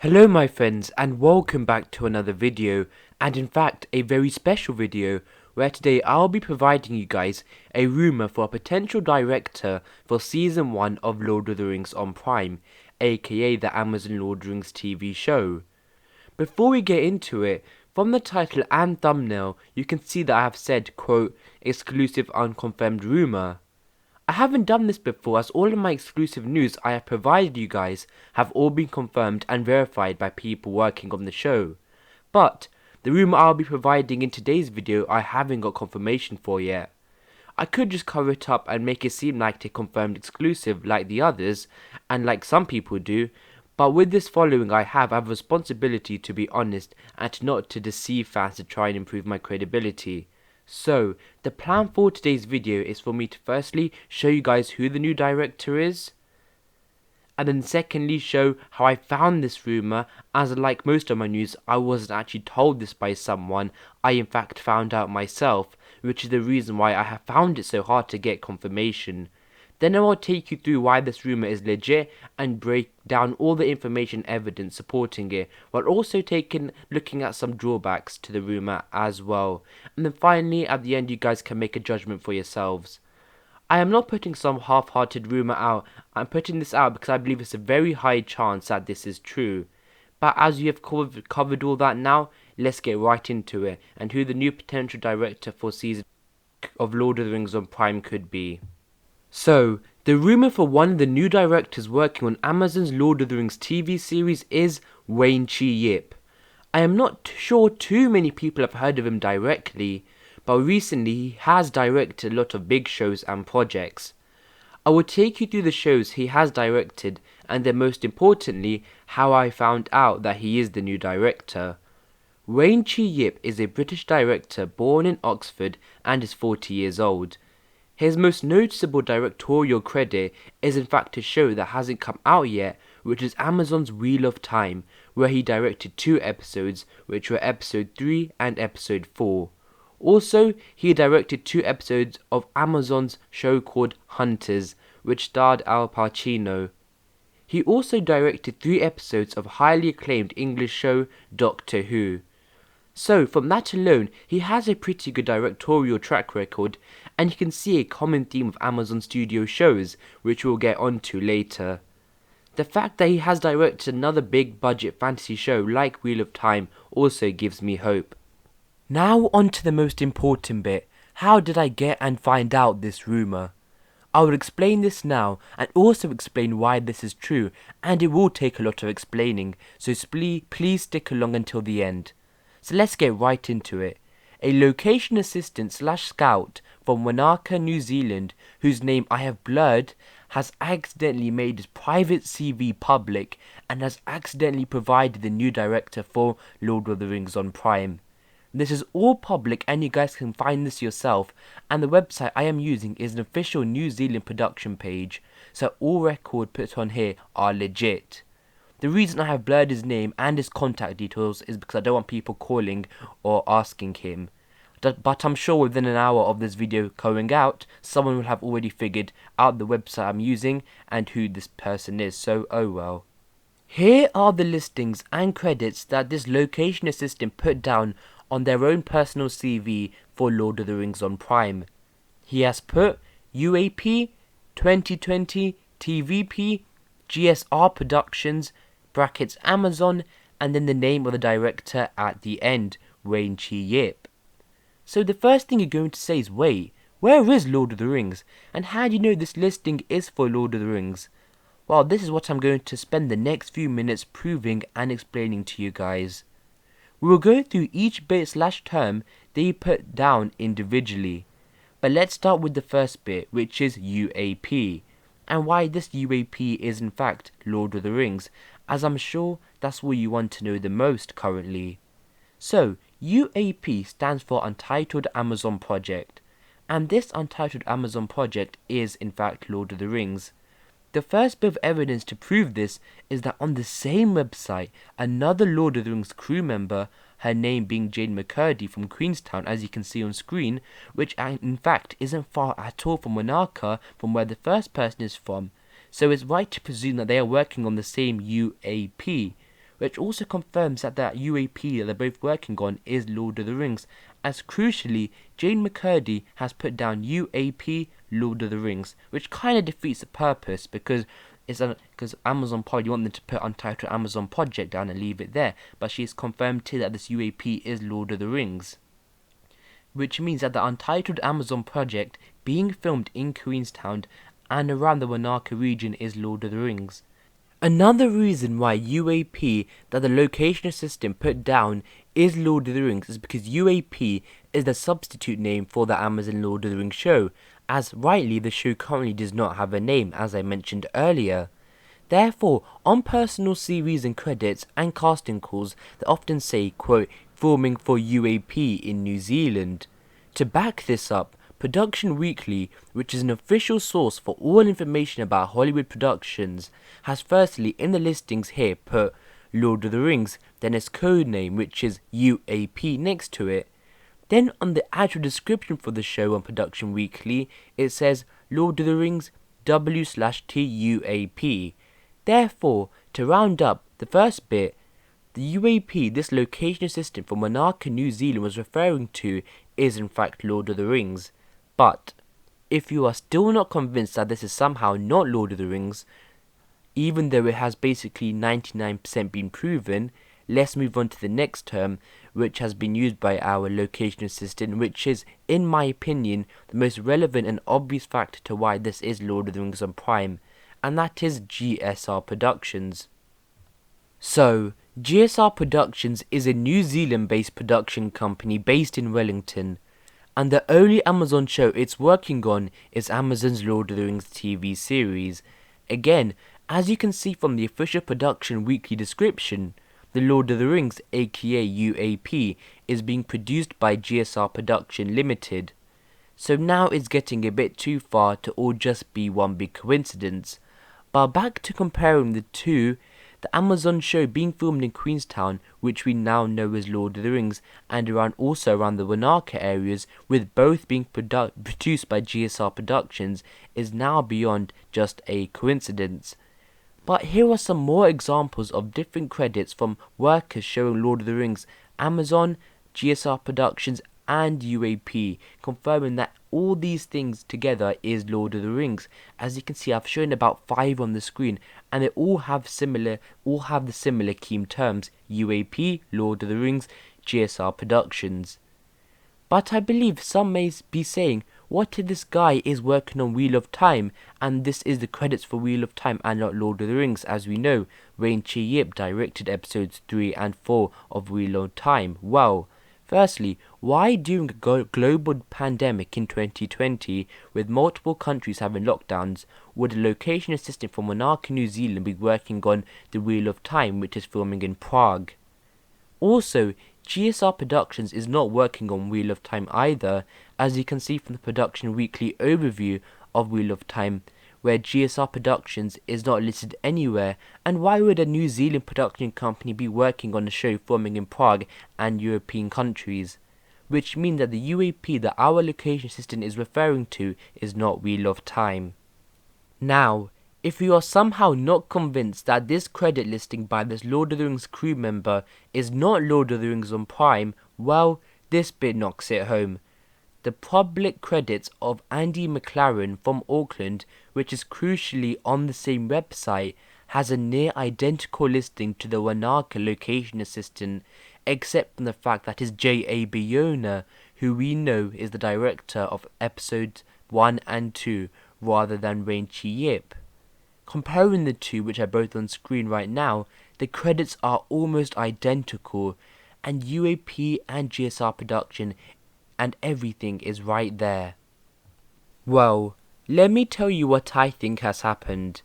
Hello my friends and welcome back to another video, and in fact a very special video where today I'll be providing you guys a rumour for a potential director for season 1 of Lord of the Rings on Prime, aka the Amazon Lord of the Rings TV show. Before we get into it, from the title and thumbnail you can see that I have said quote exclusive unconfirmed rumour. I haven't done this before as all of my exclusive news I have provided you guys have all been confirmed and verified by people working on the show. But the rumour I'll be providing in today's video I haven't got confirmation for yet. I could just cover it up and make it seem like a confirmed exclusive like the others and like some people do, but with this following I have a responsibility to be honest and not to deceive fans to try and improve my credibility. So, the plan for today's video is for me to firstly show you guys who the new director is, and then secondly show how I found this rumour, as like most of my news I wasn't actually told this by someone, I in fact found out myself, which is the reason why I have found it so hard to get confirmation. Then I will take you through why this rumour is legit and break down all the information evidence supporting it, while also looking at some drawbacks to the rumour as well. And then finally at the end you guys can make a judgment for yourselves. I am not putting some half-hearted rumour out, I'm putting this out because I believe it's a very high chance that this is true. But as you have covered all that now, let's get right into it and who the new potential director for season of Lord of the Rings on Prime could be. So, the rumour for one of the new directors working on Amazon's Lord of the Rings TV series is Wayne Chi Yip. I am not sure too many people have heard of him directly, but recently he has directed a lot of big shows and projects. I will take you through the shows he has directed and then most importantly how I found out that he is the new director. Wayne Chi Yip is a British director born in Oxford and is 40 years old. His most noticeable directorial credit is in fact a show that hasn't come out yet, which is Amazon's Wheel of Time, where he directed 2 episodes, which were episode 3 and episode 4. Also, he directed 2 episodes of Amazon's show called Hunters, which starred Al Pacino. He also directed 3 episodes of highly acclaimed English show Doctor Who. So, from that alone, he has a pretty good directorial track record, and you can see a common theme of Amazon Studio shows, which we'll get onto later. The fact that he has directed another big budget fantasy show like Wheel of Time also gives me hope. Now on to the most important bit, how did I get and find out this rumour? I will explain this now and also explain why this is true, and it will take a lot of explaining, so please stick along until the end. So let's get right into it. A location assistant / scout from Wanaka, New Zealand, whose name I have blurred, has accidentally made his private CV public and has accidentally provided the new director for Lord of the Rings on Prime. This is all public and you guys can find this yourself, and the website I am using is an official New Zealand production page, so all records put on here are legit. The reason I have blurred his name and his contact details is because I don't want people calling or asking him. But I'm sure within an hour of this video going out, someone will have already figured out the website I'm using and who this person is, so oh well. Here are the listings and credits that this location assistant put down on their own personal CV for Lord of the Rings on Prime. He has put UAP, 2020, TVP, GSR Productions, brackets Amazon, and then the name of the director at the end, Wayne Chi Yip. So the first thing you're going to say is, wait, where is Lord of the Rings? And how do you know this listing is for Lord of the Rings? Well, this is what I'm going to spend the next few minutes proving and explaining to you guys. We will go through each bit / term they put down individually. But let's start with the first bit, which is UAP, and why this UAP is in fact Lord of the Rings, as I'm sure that's what you want to know the most currently. So, UAP stands for Untitled Amazon Project, and this Untitled Amazon Project is in fact Lord of the Rings. The first bit of evidence to prove this is that on the same website, another Lord of the Rings crew member, her name being Jane McCurdy from Queenstown, as you can see on screen, which in fact isn't far at all from Wanaka, from where the first person is from, so it's right to presume that they are working on the same UAP, which also confirms that the UAP that they're both working on is Lord of the Rings, as crucially, Jane McCurdy has put down UAP Lord of the Rings, which kind of defeats the purpose because Amazon probably want them to put Untitled Amazon Project down and leave it there, but she's confirmed too that this UAP is Lord of the Rings, which means that the Untitled Amazon Project being filmed in Queenstown and around the Wanaka region is Lord of the Rings. Another reason why UAP that the location assistant put down is Lord of the Rings is because UAP is the substitute name for the Amazon Lord of the Rings show, as rightly the show currently does not have a name, as I mentioned earlier. Therefore, on personal series and credits and casting calls, they often say, quote, filming for UAP in New Zealand. To back this up, Production Weekly, which is an official source for all information about Hollywood productions, has firstly in the listings here put Lord of the Rings, then its code name, which is UAP, next to it. Then on the actual description for the show on Production Weekly, it says Lord of the Rings W/TUAP. Therefore, to round up the first bit, the UAP this location assistant from Wanaka, New Zealand was referring to is in fact Lord of the Rings. But if you are still not convinced that this is somehow not Lord of the Rings, even though it has basically 99% been proven, let's move on to the next term, which has been used by our location assistant, which is, in my opinion, the most relevant and obvious factor to why this is Lord of the Rings on Prime, and that is GSR Productions. So, GSR Productions is a New Zealand-based production company based in Wellington, and the only Amazon show it's working on is Amazon's Lord of the Rings TV series. Again, as you can see from the official Production Weekly description, the Lord of the Rings, aka UAP, is being produced by GSR Production Limited. So now it's getting a bit too far to all just be one big coincidence. But back to comparing the two, the Amazon show being filmed in Queenstown, which we now know as Lord of the Rings, and also around the Wanaka areas, with both being produced by GSR Productions, is now beyond just a coincidence. But here are some more examples of different credits from workers showing Lord of the Rings, Amazon, GSR Productions, and UAP, confirming that all these things together is Lord of the Rings. As you can see, I've shown about 5 on the screen, and they all have the similar key terms: UAP, Lord of the Rings, GSR Productions. But I believe some may be saying, what if this guy is working on Wheel of Time, and this is the credits for Wheel of Time and not Lord of the Rings? As we know, Wayne Chi Yip directed episodes 3 and 4 of Wheel of Time. Well, firstly, why during a global pandemic in 2020, with multiple countries having lockdowns, would a location assistant from Wanaka, New Zealand be working on the Wheel of Time, which is filming in Prague? Also, GSR Productions is not working on Wheel of Time either, as you can see from the Production Weekly overview of Wheel of Time, where GSR Productions is not listed anywhere. And why would a New Zealand production company be working on a show filming in Prague and European countries? Which means that the UAP that our location assistant is referring to is not Wheel of Time. Now, if you are somehow not convinced that this credit listing by this Lord of the Rings crew member is not Lord of the Rings on Prime, well, this bit knocks it home. The public credits of Andy McLaren from Auckland, which is crucially on the same website, has a near identical listing to the Wanaka location assistant, except from the fact that it's J.A. Bayona, who we know is the director of episodes 1 and 2, rather than Wayne Chi Yip. Comparing the two, which are both on screen right now, the credits are almost identical, and UAP and GSR Production and everything is right there. Well, let me tell you what I think has happened.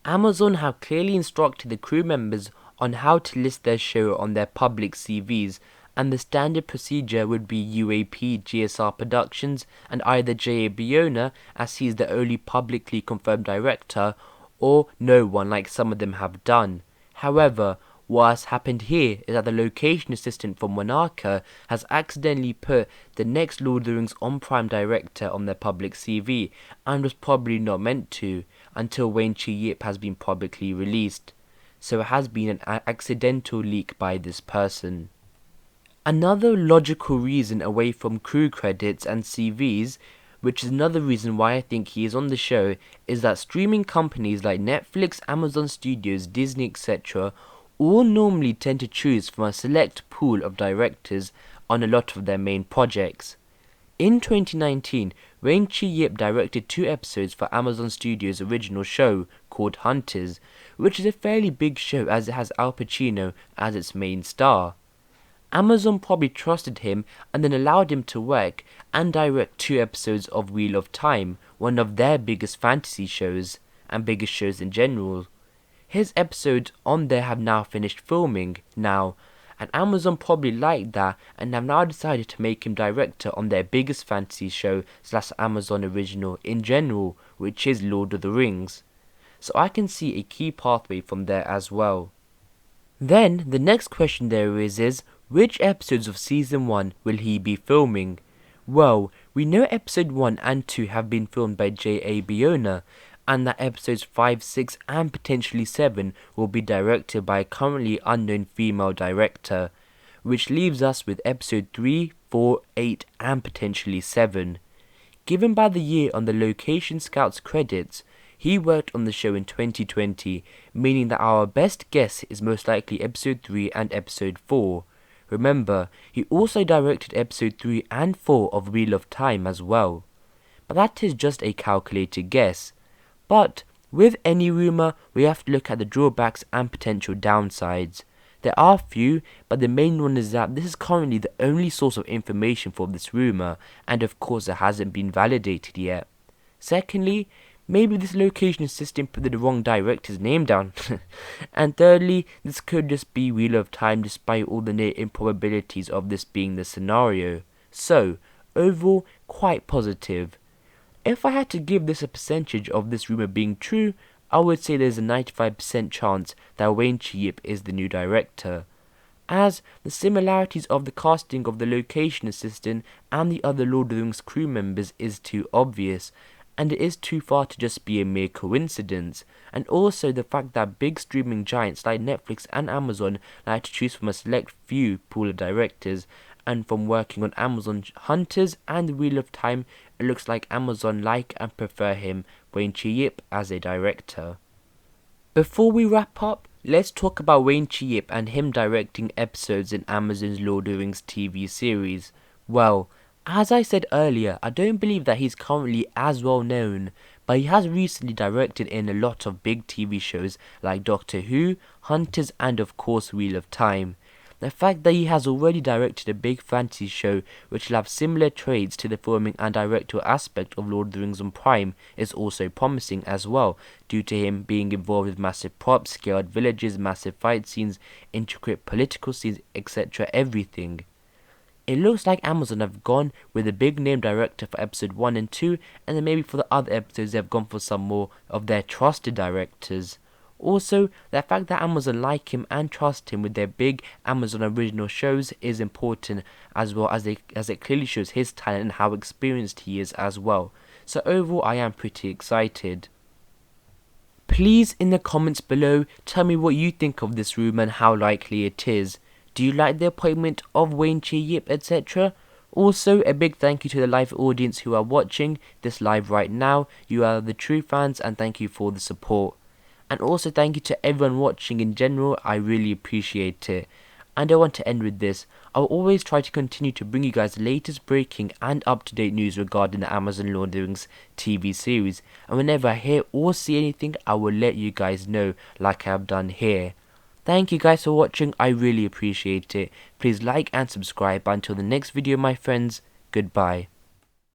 Amazon have clearly instructed the crew members on how to list their show on their public CVs, and the standard procedure would be UAP GSR Productions and either J.A. Bayona, as he is the only publicly confirmed director, or no one like some of them have done. However, what has happened here is that the location assistant from Wanaka has accidentally put the next Lord of the Rings on Prime director on their public CV, and was probably not meant to, until Wayne Chi Yip has been publicly released. so it has been an accidental leak by this person. Another logical reason away from crew credits and CVs, which is another reason why I think he is on the show, is that streaming companies like Netflix, Amazon Studios, Disney, etc. all normally tend to choose from a select pool of directors on a lot of their main projects. In 2019, Wayne Chi Yip directed 2 episodes for Amazon Studios' original show called Hunters, which is a fairly big show as it has Al Pacino as its main star. Amazon probably trusted him and then allowed him to work and direct 2 episodes of Wheel of Time, one of their biggest fantasy shows and biggest shows in general. His episodes on there have now finished filming now, and Amazon probably liked that and have now decided to make him director on their biggest fantasy show / Amazon original in general, which is Lord of the Rings. So I can see a key pathway from there as well. Then the next question there is which episodes of season 1 will he be filming? Well, we know episode 1 and 2 have been filmed by J.A. Bayona, and that episodes 5, 6 and potentially 7 will be directed by a currently unknown female director, which leaves us with episode 3, 4, 8 and potentially 7. Given by the year on the Location Scouts credits, he worked on the show in 2020, meaning that our best guess is most likely episode 3 and episode 4. Remember, he also directed episode 3 and 4 of Wheel of Time as well. But that is just a calculated guess. But with any rumour, we have to look at the drawbacks and potential downsides. There are few, but the main one is that this is currently the only source of information for this rumour, and of course it hasn't been validated yet. Secondly, maybe this location assistant put the wrong director's name down. And thirdly, this could just be Wheel of Time despite all the near improbabilities of this being the scenario. So, overall, quite positive. If I had to give this a percentage of this rumour being true, I would say there's a 95% chance that Wayne Chi Yip is the new director, as the similarities of the casting of the location assistant and the other Lord of the Rings crew members is too obvious, and it is too far to just be a mere coincidence, and also the fact that big streaming giants like Netflix and Amazon like to choose from a select few pool of directors, and from working on Amazon Hunters and Wheel of Time, it looks like Amazon like and prefer him, Wayne Chi Yip, as a director. Before we wrap up, let's talk about Wayne Chi Yip and him directing episodes in Amazon's Lord of the Rings TV series. Well, as I said earlier, I don't believe that he's currently as well known, but he has recently directed in a lot of big TV shows like Doctor Who, Hunters and of course Wheel of Time. The fact that he has already directed a big fantasy show which will have similar traits to the filming and directorial aspect of Lord of the Rings on Prime is also promising as well, due to him being involved with massive props, scaled villages, massive fight scenes, intricate political scenes, etc. everything. It looks like Amazon have gone with a big name director for episode 1 and 2, and then maybe for the other episodes they have gone for some more of their trusted directors. Also, the fact that Amazon like him and trust him with their big Amazon original shows is important, as well as it clearly shows his talent and how experienced he is as well. So overall, I am pretty excited. Please in the comments below tell me what you think of this rumour and how likely it is. Do you like the appointment of Wayne Chi Yip, etc.? Also, a big thank you to the live audience who are watching this live right now. You are the true fans and thank you for the support. And also thank you to everyone watching in general, I really appreciate it. And I want to end with this. I will always try to continue to bring you guys the latest breaking and up-to-date news regarding the Amazon Lord of the Rings TV series. And whenever I hear or see anything, I will let you guys know like I have done here. Thank you guys for watching, I really appreciate it. Please like and subscribe. Until the next video my friends, goodbye.